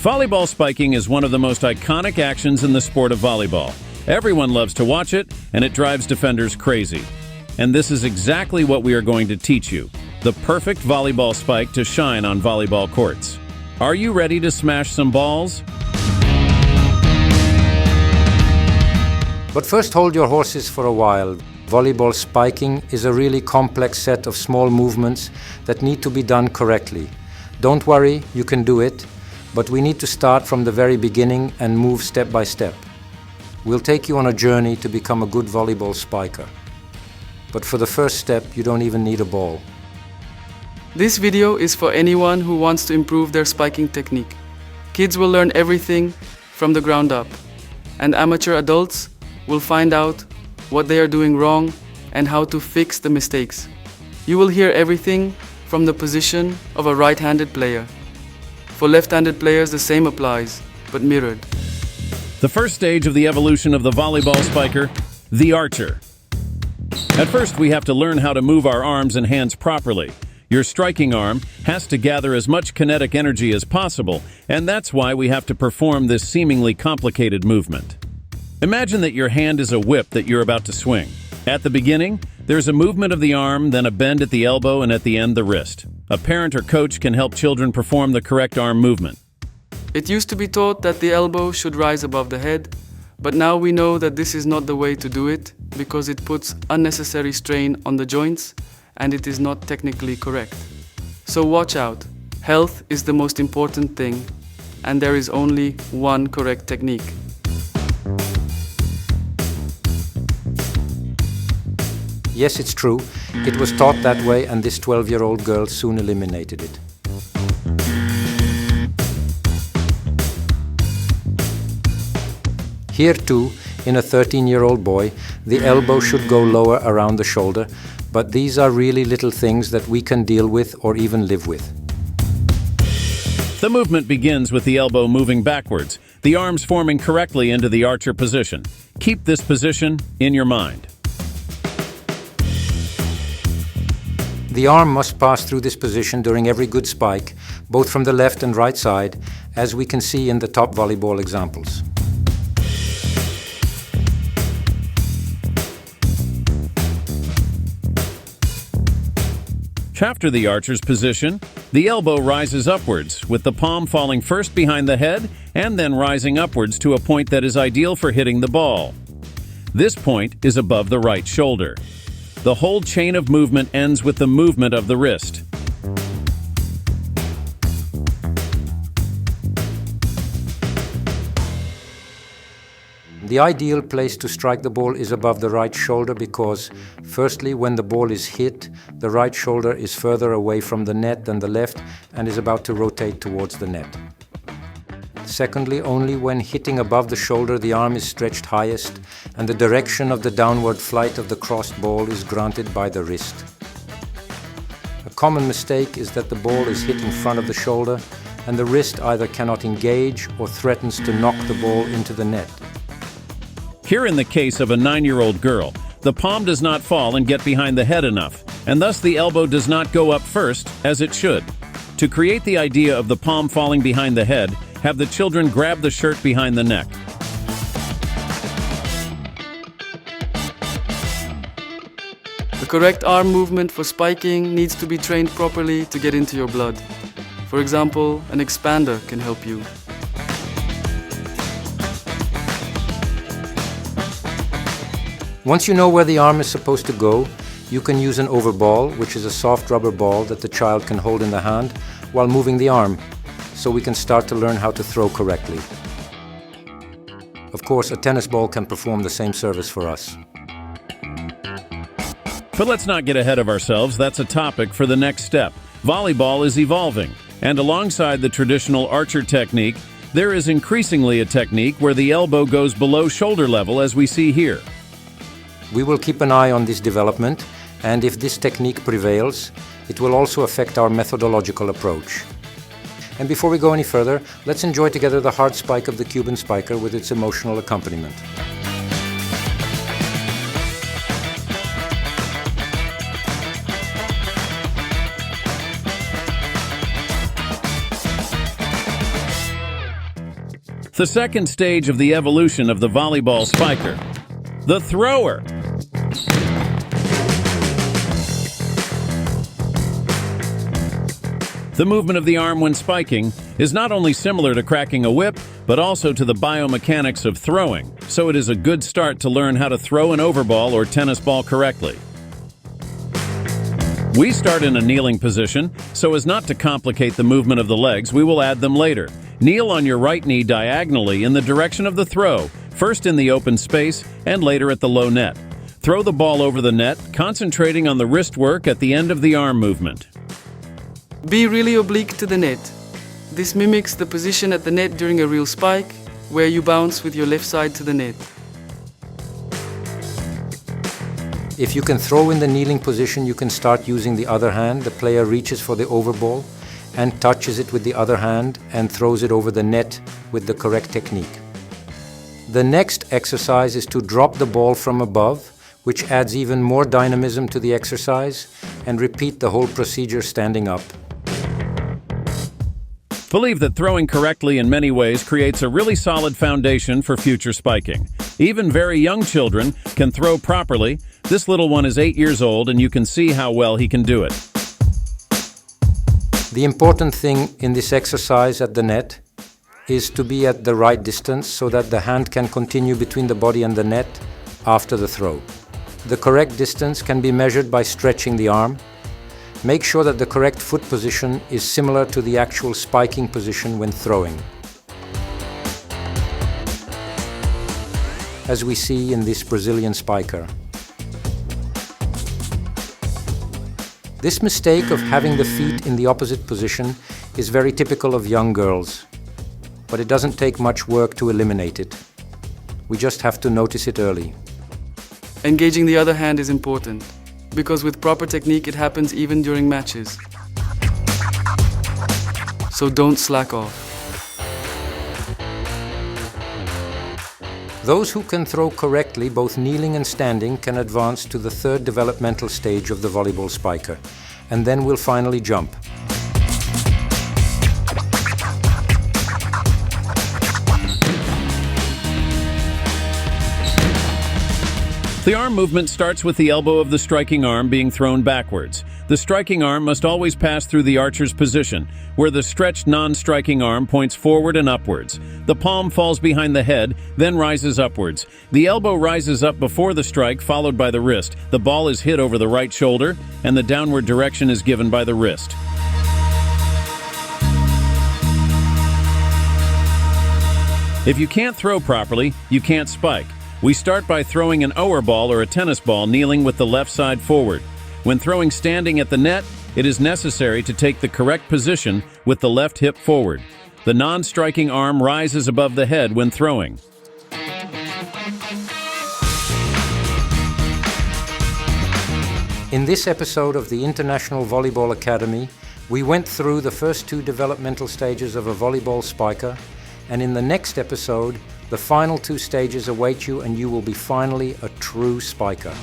Volleyball spiking is one of the most iconic actions in the sport of volleyball. Everyone loves to watch it, and it drives defenders crazy. And this is exactly what we are going to teach you: the perfect volleyball spike to shine on volleyball courts. Are you ready to smash some balls? But first, hold your horses for a while. Volleyball spiking is a really complex set of small movements that need to be done correctly. Don't worry, you can do it, but we need to start from the very beginning and move step by step. We'll take you on a journey to become a good volleyball spiker. But for the first step, you don't even need a ball. This video is for anyone who wants to improve their spiking technique. Kids will learn everything from the ground up, and amateur adults will find out what they are doing wrong and how to fix the mistakes. You will hear everything from the position of a right-handed player. For left-handed players, the same applies, but mirrored. The first stage of the evolution of the volleyball spiker, the archer. At first, we have to learn how to move our arms and hands properly. Your striking arm has to gather as much kinetic energy as possible, and that's why we have to perform this seemingly complicated movement. Imagine that your hand is a whip that you're about to swing. At the beginning, there's a movement of the arm, then a bend at the elbow, and at the end, the wrist. A parent or coach can help children perform the correct arm movement. It used to be taught that the elbow should rise above the head, but now we know that this is not the way to do it because it puts unnecessary strain on the joints and it is not technically correct. So watch out. Health is the most important thing, and there is only one correct technique. Yes, it's true. It was taught that way, and this 12-year-old girl soon eliminated it. Here too, in a 13-year-old boy, the elbow should go lower around the shoulder, but these are really little things that we can deal with or even live with. The movement begins with the elbow moving backwards, the arms forming correctly into the archer position. Keep this position in your mind. The arm must pass through this position during every good spike, both from the left and right side, as we can see in the top volleyball examples. After the archer's position, the elbow rises upwards, with the palm falling first behind the head and then rising upwards to a point that is ideal for hitting the ball. This point is above the right shoulder. The whole chain of movement ends with the movement of the wrist. The ideal place to strike the ball is above the right shoulder because, firstly, when the ball is hit, the right shoulder is further away from the net than the left and is about to rotate towards the net. Secondly, only when hitting above the shoulder the arm is stretched highest and the direction of the downward flight of the crossed ball is granted by the wrist. A common mistake is that the ball is hit in front of the shoulder and the wrist either cannot engage or threatens to knock the ball into the net. Here in the case of a 9-year-old girl, the palm does not fall and get behind the head enough, and thus the elbow does not go up first, as it should. To create the idea of the palm falling behind the head, have the children grab the shirt behind the neck. The correct arm movement for spiking needs to be trained properly to get into your blood. For example, an expander can help you. Once you know where the arm is supposed to go, you can use an overball, which is a soft rubber ball that the child can hold in the hand while moving the arm, so we can start to learn how to throw correctly. Of course, a tennis ball can perform the same service for us. But let's not get ahead of ourselves. That's a topic for the next step. Volleyball is evolving, and alongside the traditional archer technique, there is increasingly a technique where the elbow goes below shoulder level, as we see here. We will keep an eye on this development, and if this technique prevails, it will also affect our methodological approach. And before we go any further, let's enjoy together the hard spike of the Cuban spiker with its emotional accompaniment. The second stage of the evolution of the volleyball spiker, the thrower. The movement of the arm when spiking is not only similar to cracking a whip, but also to the biomechanics of throwing, so it is a good start to learn how to throw an overball or tennis ball correctly. We start in a kneeling position, so as not to complicate the movement of the legs, we will add them later. Kneel on your right knee diagonally in the direction of the throw, first in the open space and later at the low net. Throw the ball over the net, concentrating on the wrist work at the end of the arm movement. Be really oblique to the net. This mimics the position at the net during a real spike, where you bounce with your left side to the net. If you can throw in the kneeling position, you can start using the other hand. The player reaches for the overball and touches it with the other hand and throws it over the net with the correct technique. The next exercise is to drop the ball from above, which adds even more dynamism to the exercise, and repeat the whole procedure standing up. Believe that throwing correctly in many ways creates a really solid foundation for future spiking. Even very young children can throw properly. This little one is 8 years old, and you can see how well he can do it. The important thing in this exercise at the net is to be at the right distance so that the hand can continue between the body and the net after the throw. The correct distance can be measured by stretching the arm. Make sure that the correct foot position is similar to the actual spiking position when throwing, as we see in this Brazilian spiker. This mistake of having the feet in the opposite position is very typical of young girls, but it doesn't take much work to eliminate it. We just have to notice it early. Engaging the other hand is important, because with proper technique it happens even during matches. So don't slack off. Those who can throw correctly, both kneeling and standing, can advance to the third developmental stage of the volleyball spiker, and then will finally jump. The arm movement starts with the elbow of the striking arm being thrown backwards. The striking arm must always pass through the archer's position, where the stretched non-striking arm points forward and upwards. The palm falls behind the head, then rises upwards. The elbow rises up before the strike, followed by the wrist. The ball is hit over the right shoulder, and the downward direction is given by the wrist. If you can't throw properly, you can't spike. We start by throwing an overball or a tennis ball kneeling with the left side forward. When throwing standing at the net, it is necessary to take the correct position with the left hip forward. The non-striking arm rises above the head when throwing. In this episode of the International Volleyball Academy, we went through the first 2 developmental stages of a volleyball spiker, and in the next episode, the final 2 stages await you, and you will be finally a true spiker.